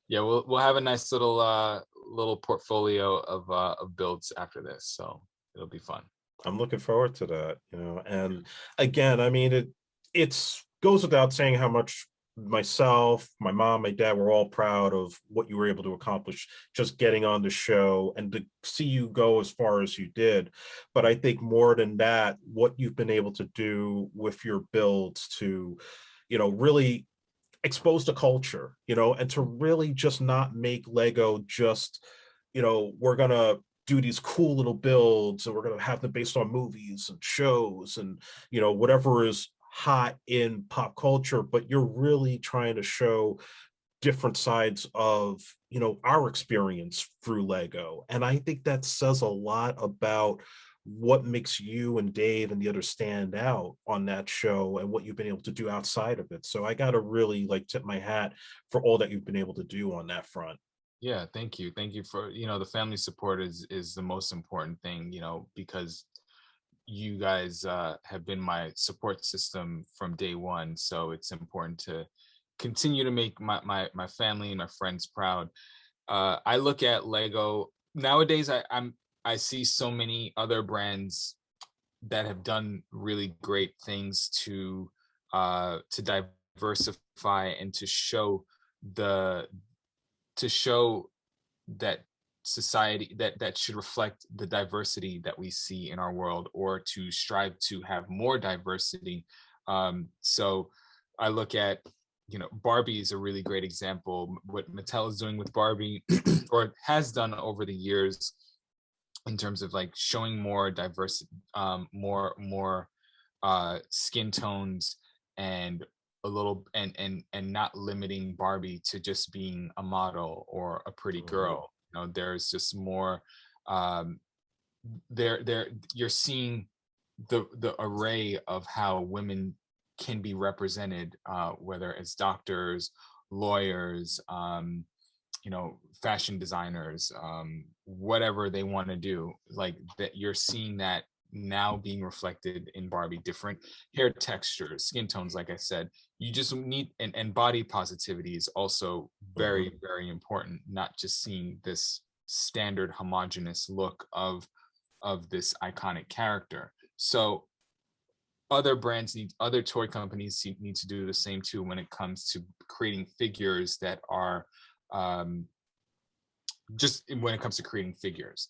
Yeah, we'll have a nice little portfolio of builds after this, so it'll be fun. I'm looking forward to that, and again, I mean, it's goes without saying how much myself, my mom, my dad were all proud of what you were able to accomplish just getting on the show and to see you go as far as you did. But I think more than that, what you've been able to do with your builds to, really expose the culture, and to really just not make Lego just, we're gonna do these cool little builds and we're gonna have them based on movies and shows and whatever is hot in pop culture, but you're really trying to show different sides of our experience through Lego. And I think that says a lot about what makes you and Dave and the others stand out on that show and what you've been able to do outside of it. So I got to really tip my hat for all that you've been able to do on that front. Yeah, thank you. Thank you for, the family support is the most important thing, because you guys have been my support system from day one. So it's important to continue to make my family and my friends proud. I look at Lego nowadays. I see so many other brands that have done really great things to diversify and the to show that society that should reflect the diversity that we see in our world, or to strive to have more diversity. So I look at, Barbie is a really great example. What Mattel is doing with Barbie or has done over the years in terms of like showing more diversity, more skin tones, and a little and not limiting Barbie to just being a model or a pretty Mhm. girl. There's just more. Um, there you're seeing the array of how women can be represented, whether it's doctors, lawyers, fashion designers, whatever they want to do, like that. You're seeing that now being reflected in Barbie. Different hair textures, skin tones, like I said. You just need, and body positivity is also Mhm. very, very important. Not just seeing this standard homogenous look of this iconic character. So other toy companies need to do the same too when it comes to creating figures that are, just when it comes to creating figures.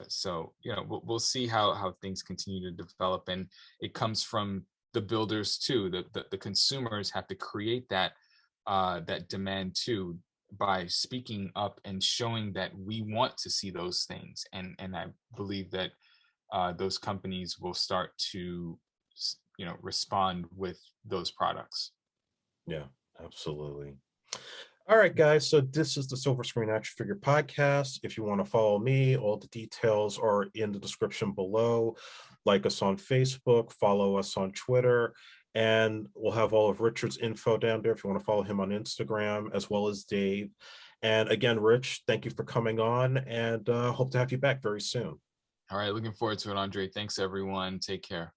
So we'll see how things continue to develop, and it comes from the builders too. The consumers have to create that demand too, by speaking up and showing that we want to see those things. And I believe that those companies will start to respond with those products. Yeah, absolutely. All right, guys. So this is the Silver Screen Action Figure Podcast. If you want to follow me, all the details are in the description below. Like us on Facebook, follow us on Twitter, and we'll have all of Richard's info down there if you want to follow him on Instagram, as well as Dave. And again, Rich, thank you for coming on, and hope to have you back very soon. All right, looking forward to it, Andre. Thanks, everyone. Take care.